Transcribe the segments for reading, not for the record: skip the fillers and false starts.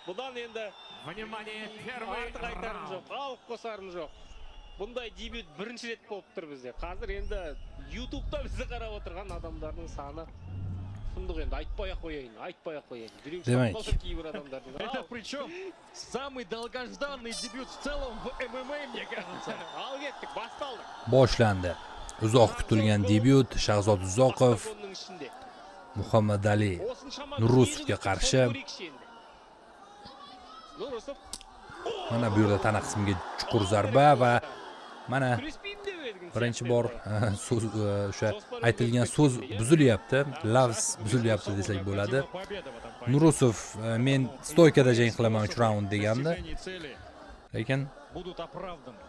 Bundan endi Внимание, первый artıq aytarım раунд. yo'q, alıb qosarım yo'q. Bunday debüt birinchi ret bo'libdir bizda. Hozir endi YouTube'da bizni qarab o'tirgan odamlarning soni shundoq endi aytmay qo'yayın. Juring Demak. shapqalab kiyib odamlarning. Это причем самый долгожданный дебют в целом в ММА, мне кажется. Al ketdik, bostaldi. Boshlandi. Uzoq kutilgan debyut Shahzod Uzoqov Bunun içinde. Muhammad Ali Nurusovga qarshi. Nurusov Mana bu yerda tana qismiga chuqur zarba va mana birinchi bor so'z o'sha aytilgan so'z buzilyapti, lafz buzilyapti desak bo'ladi. Nurusov men stoykada jang qilaman 3 raund degandi. Lekin Будут оправданы.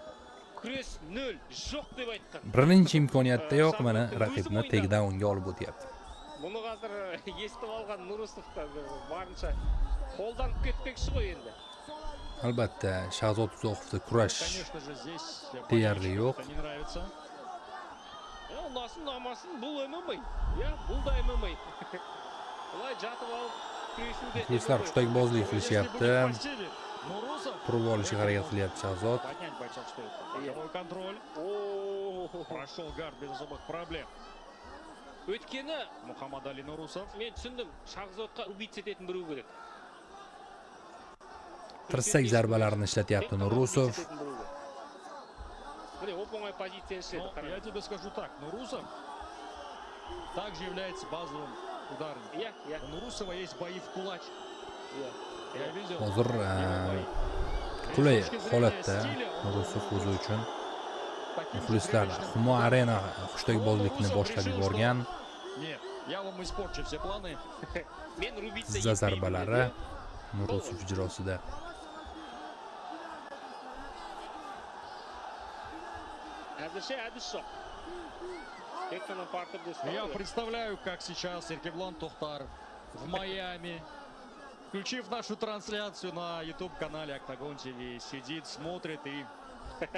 Kres 0 yo'q deb aytgan. birinchi imkoniyatdayoq mana raqibni takedownga olib o'tyapti. Buni hozir eshitib olgan Nurusov barcha qo'ldan ketmoqchi qo'y endi. Albatta Shahzod Uzoqovda kurash Конечно же, здесь deyarli yo'q. не нравится. Unasin olmasin bu MMA. Ya, bu da MMA. Ular jatib olib kurashuvga Muxlislar hushtakbozlik Если бы qilishyapti. не постели, Нурусов Turib olishga harakat qilyapti Shahzod. поднять бойца стоит. Боковой контроль. Прошел гард без особых проблем. O'tkeni Мухаммад Али Нурусов. men tushundim. Shahzodga ubit etетін birov kerak. Tirsak zarbalarini ishlatyapti Nurusov. Mana o'pong'ay pozitsiyani Но ishladi. я тебе скажу так, Нурусов также является базовым ударником. Ya. У Нурусова есть бои в кулач. Я видел. Hozir qulay holatda Nurusov o'zi uchun muxlislar Humo Arena hushtakbozlikni boshlab yuborgan. Нет, я вам испорчу все планы. Men Rubitda Zizza zarbalari Nurusov ijrosida. Hozircha hadis yo'q. Tektonon partib Я представляю, как сейчас Эркеблан Тохтар в Майами, включив нашу трансляцию на YouTube-канале Octagon TV, сидит, смотрит и,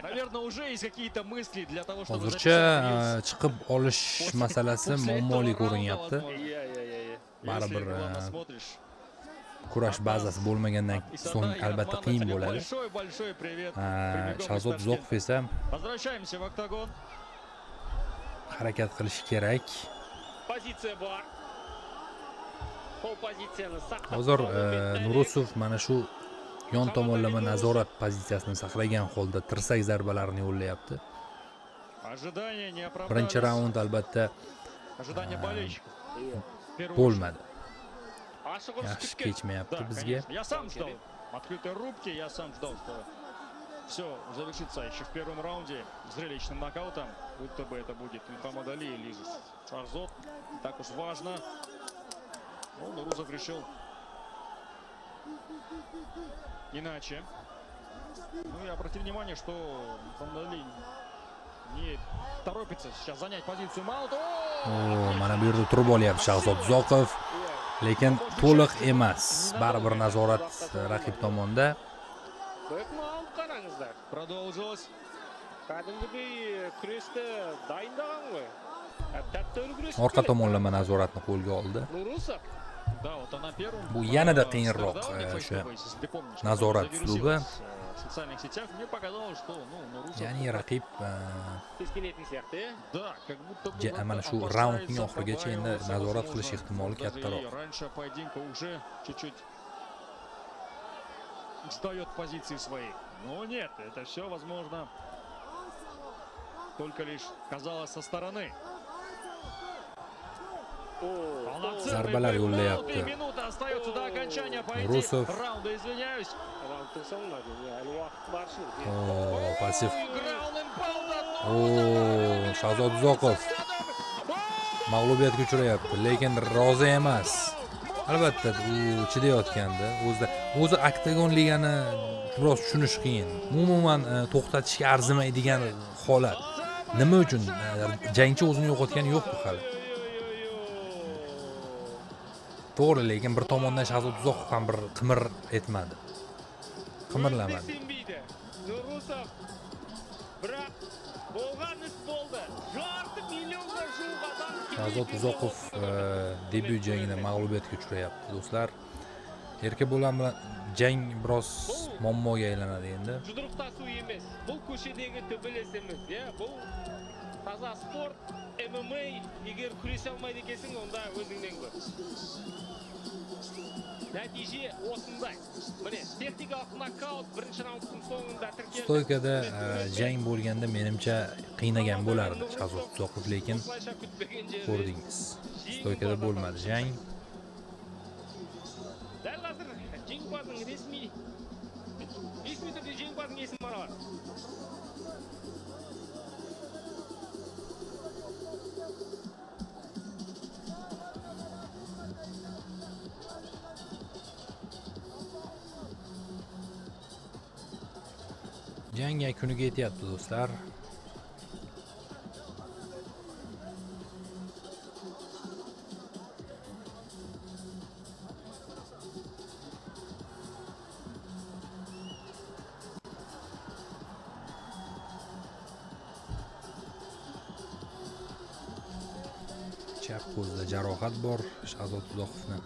наверное, уже есть какие-то мысли для того, чтобы Hozircha chiqib olish masalasi muammoli ko'rinyapti. Baribir kurash bazasi bo'lmagandan so'ng albatta qiyin bo'ladi. Большой привет. Shahzod Uzoqov esa Возвращаемся в Octagon. harakat qilishi kerak. Pozitsiya bor. Qo'l pozitsiyani saqlab. Hozir Nurusov mana shu yon tomonlama nazorat pozitsiyasini saqlagan holda tirsak zarbalarini yo'llayapti. Ожидания не Birinchi оправдались. raund albatta Ожидания болельщиков. В первую очередь. bo'lmadi. Oshiq Yaxshi urishib kechmayapti Да, bizga. конечно. Я сам ждал открытой рубки, я сам ждал, что все завершится еще в первом раунде зрелищным нокаутом, будто бы это будет Мухаммад Али или Шахзод. Так уж важно. Но Нурусов решил иначе. Ну и обратите внимание, что Мухаммад Али не торопится сейчас занять позицию маунта. Mana bu yerda turib olyapti Shahzod Uzoqov, lekin to'liq emas. Baribir nazorat raqib tomonda. Qo'yib qarangizlar. Продолжилось. Qadimgidek kurashda dayindagan qo'y. Tapto'ri kurash. Orqa tomonlama nazoratni qo'lga oldi. Nurusov Да, вот она первым. Bu yanada qiyinroq o'sha nazorat uslubi. В социальных сетях мне показалось, что Нурусов. Ya'ni raqib keskinaytgan siyaqti. Да, как будто бы mana shu опасается raundning oxirigacha endi добавиться, nazorat возможно, qilish ehtimoli даже kattaroq. и раньше поединка уже чуть-чуть сдает позиции свои. Но нет, это все возможно только лишь казалось со стороны. Zarbalar yo'llayapti. Минута остается до окончания Nurusov. раунда, извиняюсь. Raundni so'nmadi. Hali vaqt bor shu. Pasif. Ground and pound от Shahzod Uzoqov mag'lubiyatga uchrayapti, lekin rozi emas. Albatta u chidayotganda o'zi Octagon ligani biroz tushunish qiyin. Umuman to'xtatishga arzimaydigan holat. Nima uchun jangchi o'zini yo'qotgani yo'q-ku hali. To'g'ri, lekin bir tomondan Shahzod Uzoqov ham bir qimir etmadi. Qimirlamadi. Nurusov biroq bo'lgan ish bo'ldi. Yarmi millionga jurg' odam. Shahzod Uzoqov debyut jangida mag'lubiyatga uchrayapti, do'stlar. erka bo'lgan bilan jang biroz muammoga aylanadi endi. Жұдырықтасу емес. Бұл көшедегі төбелес емес, ya. Бұл таза спорт, MMA. Егер күресе алмайды екенсің, онда өзіңнен көр. Нәтиже осындай. Міне, техникалық нокаут бірінші раундтың соңында тіркелді. Stoykada jang bo'lganda menimcha qiynagan bo'lardi Shahzod Uzoqov, lekin Осылайша күтпеген жерде ko'rdingiz. Stoykada bo'lmadi jang. Дәл қазір жеңімпаздың ресми түрде жеңімпаздың есімі бар. Jang yakuniga yetyapti do'stlar. Chap qo'lida jarohat bor Shahzod Uzoqovni.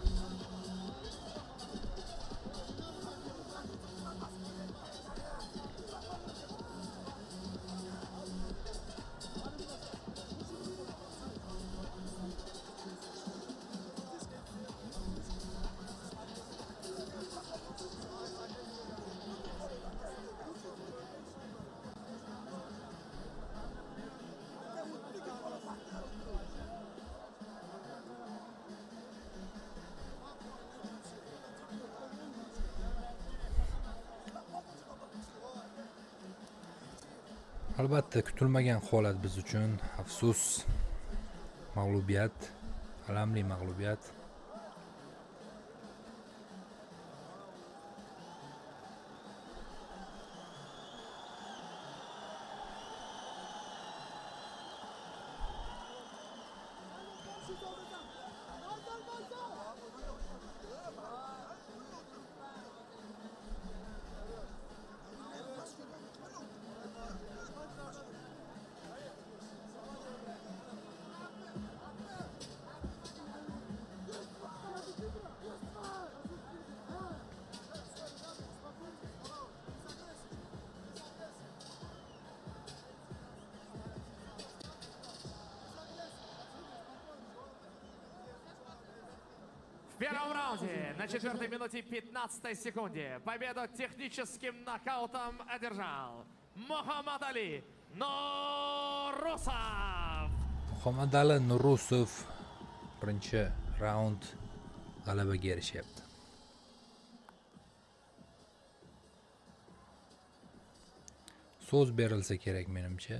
Albatta kutilmagan holat biz uchun. Afsus. Mag'lubiyat, alamli mag'lubiyat. В первом раунде на 4-й минуте 15 секунде победу техническим нокаутом одержал Muhammad Ali Nurusov. Muhammad Ali Nurusov birinchi raund g'alabaga erishyapti. So'z berilsa kerak menimcha,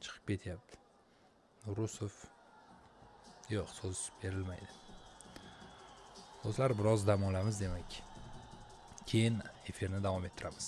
chiqib ketyapti. Nurusov yo'q, so'z berilmaydi. Do'stlar, biroz dam olamiz demak. Keyin efirni davom ettiramiz.